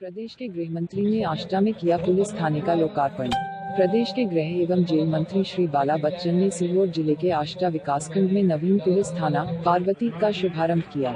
प्रदेश के गृह मंत्री ने आष्टा में किया पुलिस थाने का लोकार्पण। प्रदेश के गृह एवं जेल मंत्री श्री बाला बच्चन ने सीहोर जिले के आष्टा विकासखंड में नवीन पुलिस थाना पार्वती का शुभारंभ किया।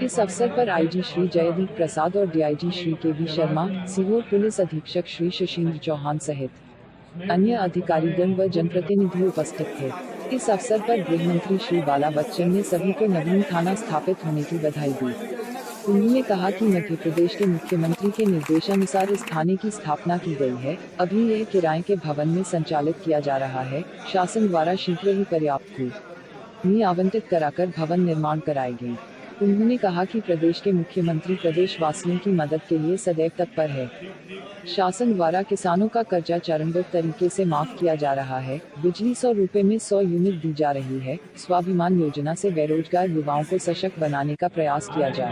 इस अवसर पर आईजी श्री जयदीप प्रसाद और डीआईजी श्री के शर्मा, सीहोर पुलिस अधीक्षक श्री शशीन्द्र चौहान सहित अन्य अधिकारीगण व जनप्रतिनिधि उपस्थित थे। इस अवसर पर गृह मंत्री श्री बाला बच्चन ने सभी को नवीन थाना स्थापित होने की बधाई दी। उन्होंने कहा कि मध्य प्रदेश के मुख्यमंत्री के निर्देशानुसार इस थाने की स्थापना की गई है। अभी यह किराए के भवन में संचालित किया जा रहा है। शासन द्वारा शीघ्र ही पर्याप्त भूमि आवंटित कराकर भवन निर्माण कराएंगे। उन्होंने कहा कि प्रदेश के मुख्यमंत्री प्रदेशवासियों की मदद के लिए सदैव तत्पर है। शासन द्वारा किसानों का कर्जा चरणबद्ध तरीके से माफ किया जा रहा है। बिजली 100 रुपए में 100 यूनिट दी जा रही है। स्वाभिमान योजना से बेरोजगार युवाओं को सशक्त बनाने का प्रयास किया जा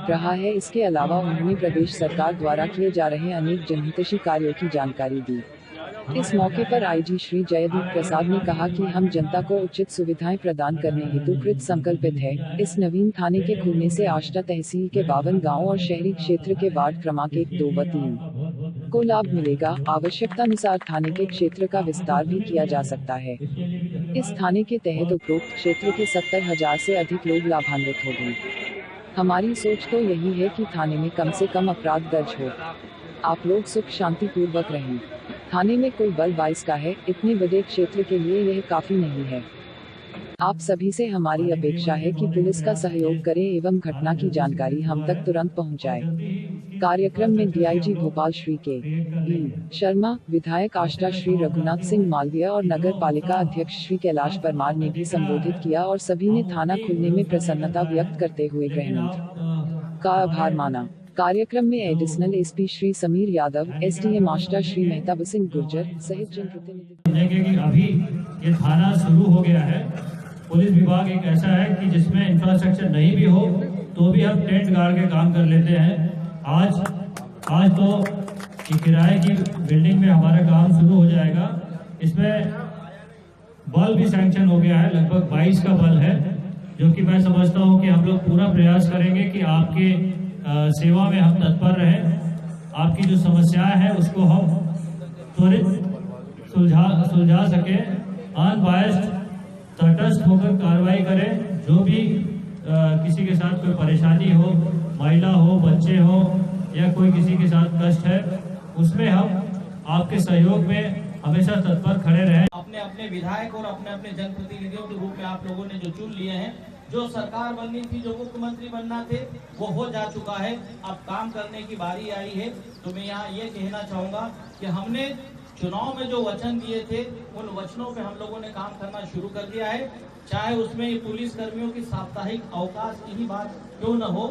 रहा है। इसके अलावा उन्होंने प्रदेश सरकार द्वारा किए जा रहे अनेक जनहितैषी कार्यों की जानकारी दी। इस मौके पर आईजी श्री जयदीप प्रसाद ने कहा कि हम जनता को उचित सुविधाएं प्रदान करने हेतु कृत संकल्पित है। इस नवीन थाने के खुलने से आष्टा तहसील के 52 गाँव और शहरी क्षेत्र के वार्ड क्रमांक 1, 2 व 3 को लाभ मिलेगा। आवश्यकतानुसार थाने के क्षेत्र का विस्तार भी किया जा सकता है। इस थाने के तहत उपरोक्त क्षेत्र के 70,000 से अधिक लोग लाभान्वित होंगे। हमारी सोच तो यही है कि थाने में कम से कम अपराध दर्ज हो, आप लोग सुख शांति पूर्वक रहें। थाने में कोई बल 22 का है। इतने बड़े क्षेत्र के लिए यह काफी नहीं है। आप सभी से हमारी अपेक्षा है कि पुलिस का सहयोग करें एवं घटना की जानकारी हम तक तुरंत पहुंचाए। कार्यक्रम में डीआईजी भोपाल श्री के शर्मा, विधायक आष्टा श्री रघुनाथ सिंह मालवीय और नगर पालिका अध्यक्ष श्री कैलाश परमार ने भी संबोधित किया और सभी ने थाना खुलने में प्रसन्नता व्यक्त करते हुए गृहमंत्री का आभार माना। कार्यक्रम में additional SP Shri Samir Yadav, SDM Ashta Shri Mehtab Singh Gurjar सहित जनप्रतिनिधि। अभी ये थाना शुरू हो गया है। पुलिस विभाग एक ऐसा है कि जिसमें इंफ्रास्ट्रक्चर नहीं भी हो तो भी हम टेंट गाड़ के काम कर लेते हैं। आज तो किराए की बिल्डिंग में हमारा काम शुरू हो जाएगा। इसमें बल भी सैंक्शन हो गया है, लगभग 22 का बल है, जो कि मैं समझता हूँ कि हम लोग पूरा प्रयास करेंगे कि आपके सेवा में हम तत्पर रहें। आपकी जो समस्याएं हैं उसको हम त्वरित सुलझा सके। अनबायस्ड तटस्थ होकर कार्रवाई करें। जो भी किसी के साथ कोई परेशानी हो, महिला हो, बच्चे हो या कोई किसी के साथ कष्ट है, उसमें हम आपके सहयोग में हमेशा तत्पर खड़े रहें। अपने अपने विधायक और अपने अपने जनप्रतिनिधियों के रूप में आप लोगों ने जो चुन लिए हैं, जो सरकार बननी थी, जो मुख्यमंत्री बनना थे, वो हो जा चुका है। अब काम करने की बारी आई है। तो मैं यहाँ ये कहना चाहूंगा कि हमने चुनाव में जो वचन दिए थे, उन वचनों पे हम लोगों ने काम करना शुरू कर दिया है। चाहे उसमें पुलिस कर्मियों की साप्ताहिक अवकाश की ही बात क्यों न हो।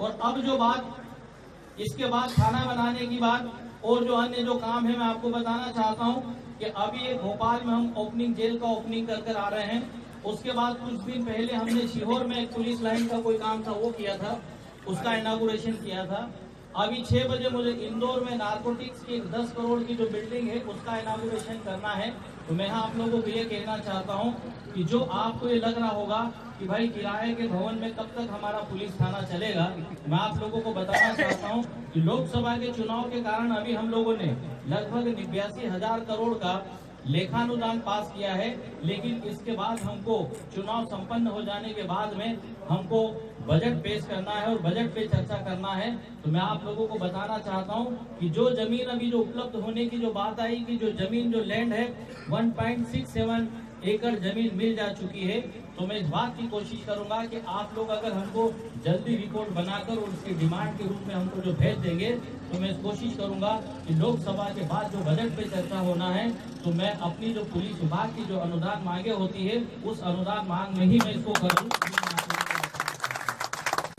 और अब जो बात इसके बाद थाना बनाने की बात और जो अन्य जो काम है, मैं आपको बताना चाहता हूँ कि अभी भोपाल में हम ओपनिंग जेल का ओपनिंग कर आ रहे हैं। उसके बाद कुछ दिन पहले हमने सीहोर में एक पुलिस लाइन का कोई काम था, वो किया था, उसका इनॉग्रेशन किया था। अभी 6 बजे मुझे इंदौर में नारकोटिक्स की 10 करोड़ की जो बिल्डिंग है, उसका इनॉग्रेशन करना है। तो मैं आप लोगों को ये कहना चाहता हूँ कि जो आपको ये लग रहा होगा कि भाई किराए के भवन में कब तक हमारा पुलिस थाना चलेगा, मैं आप लोगों को बताना चाहता हूँ कि लोकसभा के चुनाव के कारण अभी हम लोगों ने लगभग 82,000 करोड़ का लेखानुदान पास किया है। लेकिन इसके बाद हमको चुनाव संपन्न हो जाने के बाद में हमको बजट पेश करना है और बजट पे चर्चा करना है। तो मैं आप लोगों को बताना चाहता हूं कि जो जमीन अभी जो उपलब्ध होने की जो बात आई कि जो जमीन जो लैंड है 1.67 एकड़ जमीन मिल जा चुकी है। तो मैं इस बात की कोशिश करूंगा कि आप लोग अगर हमको जल्दी रिपोर्ट बनाकर उसकी डिमांड के रूप में हमको जो भेज देंगे, तो मैं कोशिश करूंगा कि लोकसभा के बाद जो बजट पे चर्चा होना है, तो मैं अपनी जो पुलिस विभाग की जो अनुदान मांगे होती है, उस अनुदान मांग में ही मैं इसको करूँ।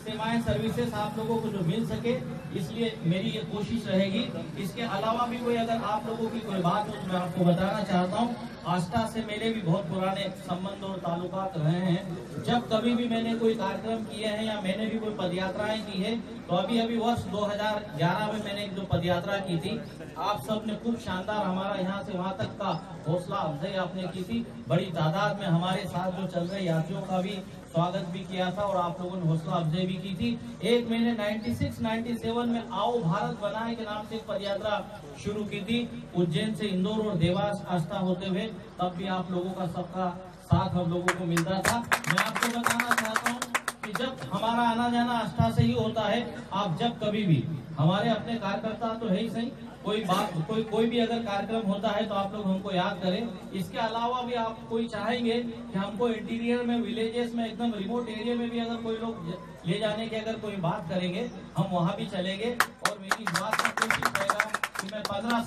सेवाएं सर्विसेज आप लोगों को जो मिल सके, इसलिए मेरी ये कोशिश रहेगी। इसके अलावा भी कोई अगर आप लोगों की कोई बात हो तो मैं आपको बताना चाहता हूँ, आष्टा से मेरे भी बहुत पुराने संबंध और ताल्लुकात रहे हैं। जब कभी भी मैंने कोई कार्यक्रम किए हैं या मैंने भी कोई पदयात्राएं की है, तो अभी वर्ष 2011 में मैंने एक जो पदयात्रा की थी, आप सब ने खूब शानदार हमारा यहाँ से वहाँ तक का हौसला अफजाई आपने की थी। बड़ी तादाद में हमारे साथ जो चल रहे यात्रियों का भी स्वागत भी किया था और आप लोगों ने हौसला अफजाई भी की थी। एक मैंने 96-97 में आओ भारत बनाए के नाम से एक पदयात्रा शुरू की थी उज्जैन से इंदौर और देवास आस्था होते हुए, तब भी आप लोगों का सबका साथ हम लोगों को मिलता था। मैं आपको बताना चाहता हूँ कि जब हमारा आना जाना आस्था से ही होता है, आप जब कभी भी हमारे अपने कार्यकर्ता तो है ही सही, कोई भी अगर कार्यक्रम होता है तो आप लोग हमको याद करें। इसके अलावा भी आप कोई चाहेंगे कि हमको इंटीरियर में, विलेजेस में, एकदम रिमोट एरिया में भी अगर कोई लोग ले जाने की अगर कोई बात करेंगे, हम वहाँ भी चलेंगे। और मेरी इस बात का कोशिश रहेगा कि मैं 15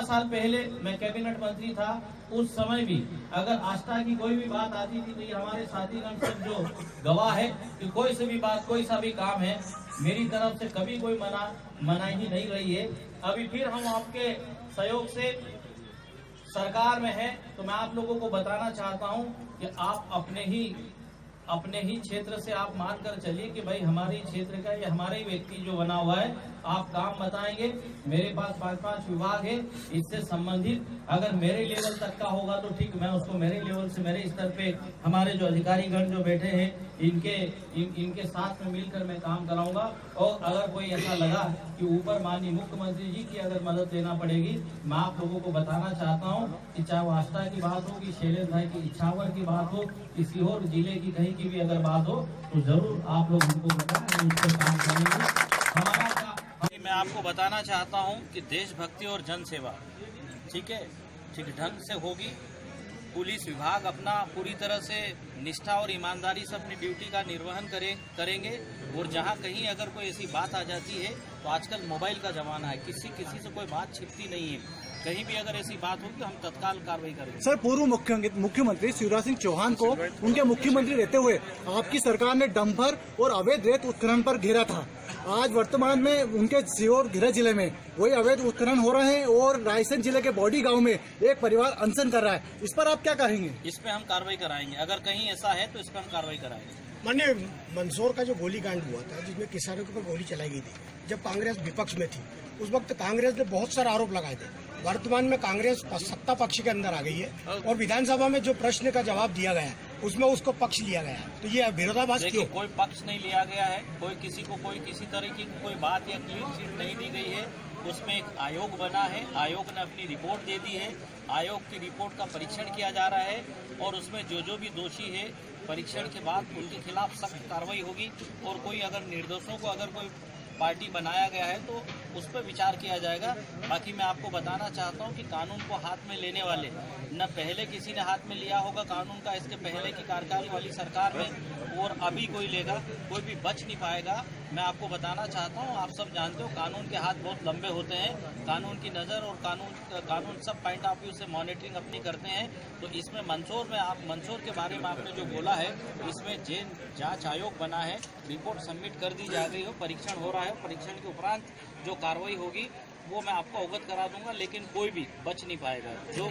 साल पहले मैं कैबिनेट मंत्री था, उस समय भी अगर आस्था की कोई भी बात आती थी तो ये हमारे साथीगण सब जो गवाह है कि कोई से भी बात, कोई सा भी काम है, मेरी तरफ से कभी कोई मनाही नहीं रही है। अभी फिर हम आपके सहयोग से सरकार में हैं, तो मैं आप लोगों को बताना चाहता हूं कि आप अपने ही क्षेत्र से आप मानकर चलिए कि भाई हमारे क्षेत्र का या हमारे व्यक्ति जो बना हुआ है, आप काम बताएंगे। मेरे पास 5 विभाग है, इससे संबंधित अगर मेरे लेवल तक का होगा तो ठीक, मैं उसको मेरे लेवल से, मेरे स्तर पे हमारे जो अधिकारीगण जो बैठे हैं इनके साथ में मिलकर मैं काम कराऊंगा। और अगर कोई ऐसा लगा कि ऊपर माननीय मुख्यमंत्री जी की अगर मदद लेना पड़ेगी, मैं आप लोगों को बताना चाहता हूँ कि चाहे वो आस्था की बात हो, कि शैलेश भाई की इच्छावर की बात हो, कि सीहोर जिले की कहीं की भी अगर बात हो तो जरूर आप लोग हमको बताएं, उस पर काम करेंगे। मैं आपको बताना चाहता हूं कि देशभक्ति और जन सेवा ठीक ढंग से होगी। पुलिस विभाग अपना पूरी तरह से निष्ठा और ईमानदारी से अपनी ड्यूटी का निर्वहन करेंगे। और जहां कहीं अगर कोई ऐसी बात आ जाती है तो आजकल मोबाइल का जमाना है, किसी से कोई बात छिपती नहीं है, कहीं भी अगर ऐसी बात होगी हम तत्काल कार्रवाई करेंगे। सर, पूर्व मुख्यमंत्री शिवराज सिंह चौहान को उनके मुख्यमंत्री रहते हुए आपकी सरकार ने डंपर और अवैध रेत उत्खनन पर घेरा था। आज वर्तमान में उनके सीहोर गृह जिले में वही अवैध उत्खनन हो रहे हैं और रायसेन जिले के बौडी गांव में एक परिवार अनशन कर रहा है। इस पर आप क्या कहेंगे? इस पे हम कार्रवाई कराएंगे, अगर कहीं ऐसा है तो इस पर हम कार्रवाई कराएंगे। माननीय मंदसौर का जो गोलीकांड हुआ था, जिसमें किसानों के ऊपर गोली चलाई गई थी, जब कांग्रेस विपक्ष में थी, उस वक्त कांग्रेस ने बहुत सारे आरोप लगाए थे। वर्तमान में कांग्रेस सत्ता पक्ष के अंदर आ गई है और विधानसभा में जो प्रश्न का जवाब दिया गया उसमें उसको पक्ष लिया गया है, तो ये विरोधाभास क्यों? कोई पक्ष नहीं लिया गया है, कोई किसी को कोई किसी तरह की कोई बात या क्लीन चिट नहीं दी गई है। उसमें एक आयोग बना है, आयोग ने अपनी रिपोर्ट दे दी है, आयोग की रिपोर्ट का परीक्षण किया जा रहा है और उसमें जो भी दोषी है परीक्षण के बाद उनके खिलाफ सख्त कार्रवाई होगी। और कोई अगर निर्दोषों को अगर कोई पार्टी बनाया गया है तो उस पर विचार किया जाएगा। बाकी मैं आपको बताना चाहता हूं कि कानून को हाथ में लेने वाले न पहले किसी ने हाथ में लिया होगा कानून का, इसके पहले की कार्यकाल वाली सरकार में, और अभी कोई लेगा, कोई भी बच नहीं पाएगा। मैं आपको बताना चाहता हूं, आप सब जानते हो कानून के हाथ बहुत लंबे होते हैं, कानून की नज़र और कानून सब पॉइंट ऑफ व्यू से मॉनिटरिंग अपनी करते हैं। तो इसमें मंदसौर के बारे में आपने जो बोला है, इसमें जेल जांच आयोग बना है, रिपोर्ट सबमिट कर दी जा रही हो, परीक्षण हो रहा है, परीक्षण के उपरांत जो कार्रवाई होगी वो मैं आपको अवगत करा दूंगा, लेकिन कोई भी बच नहीं पाएगा। जो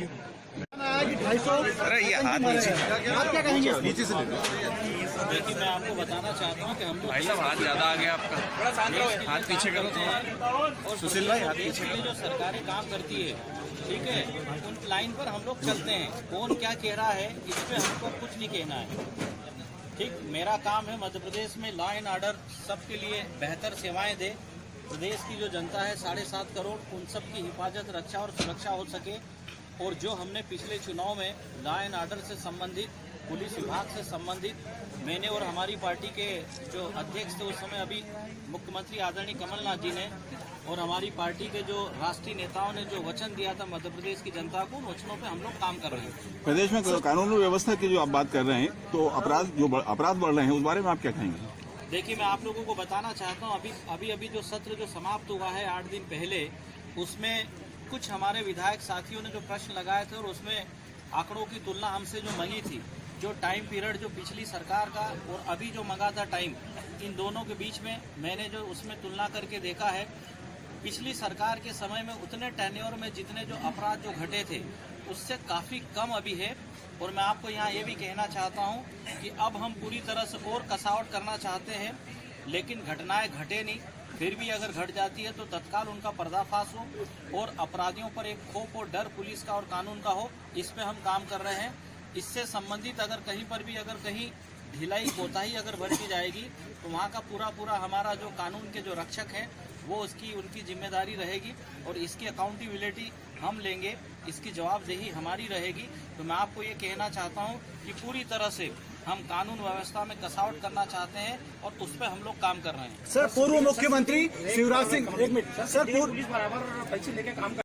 250 आप क्या कहेंगे? देखिए, मैं आपको बताना चाहता हूँ कि हम लोग भाई साहब हाथ ज्यादा आ गया आपका, हाथ पीछे करो और सुशील भाई, हाथ पीछे करो। जो सरकारें काम करती है, ठीक है, उन लाइन पर हम लोग चलते हैं। कौन क्या कह रहा है इस पे हमको कुछ नहीं कहना है, ठीक। मेरा काम है मध्य प्रदेश में लॉ एंड ऑर्डर सबके लिए बेहतर सेवाएं दे, प्रदेश की जो जनता है 7.5 करोड़, उन सब की हिफाजत, रक्षा और सुरक्षा हो सके। और जो हमने पिछले चुनाव में लॉ एंड ऑर्डर से संबंधित, पुलिस विभाग से संबंधित, मैंने और हमारी पार्टी के जो अध्यक्ष थे उस समय अभी मुख्यमंत्री आदरणीय कमलनाथ जी ने और हमारी पार्टी के जो राष्ट्रीय नेताओं ने जो वचन दिया था मध्य प्रदेश की जनता को, उन वचनों पे हम लोग काम कर रहे हैं। प्रदेश में कानून व्यवस्था की जो आप बात कर रहे हैं, तो अपराध बढ़ रहे हैं, उस बारे में आप क्या कहेंगे? देखिए, मैं आप लोगों को बताना चाहता हूँ, अभी जो सत्र जो समाप्त हुआ है 8 दिन पहले, उसमें कुछ हमारे विधायक साथियों ने जो प्रश्न लगाए थे और उसमें आंकड़ों की तुलना हमसे जो मांगी थी, जो टाइम पीरियड जो पिछली सरकार का और अभी जो मंगा था टाइम, इन दोनों के बीच में मैंने जो उसमें तुलना करके देखा है, पिछली सरकार के समय में उतने टेन्योर में जितने जो अपराध जो घटे थे उससे काफ़ी कम अभी है। और मैं आपको यहाँ ये भी कहना चाहता हूँ कि अब हम पूरी तरह से और कसावट करना चाहते हैं, लेकिन घटनाएं घटे नहीं, फिर भी अगर घट जाती है तो तत्काल उनका पर्दाफाश हो और अपराधियों पर एक खौफ और डर पुलिस का और कानून का हो, इस पे हम काम कर रहे हैं। इससे संबंधित अगर कहीं पर भी अगर कहीं ढिलाई कोताही अगर बरती जाएगी तो वहाँ का पूरा हमारा जो कानून के जो रक्षक हैं वो उनकी जिम्मेदारी रहेगी और इसकी अकाउंटेबिलिटी हम लेंगे, इसकी जवाबदेही हमारी रहेगी। तो मैं आपको ये कहना चाहता हूँ कि पूरी तरह से हम कानून व्यवस्था में कसावट करना चाहते हैं और उस पर हम लोग काम कर रहे हैं। सर पूर्व मुख्यमंत्री शिवराज सिंह, एक मिनट सर,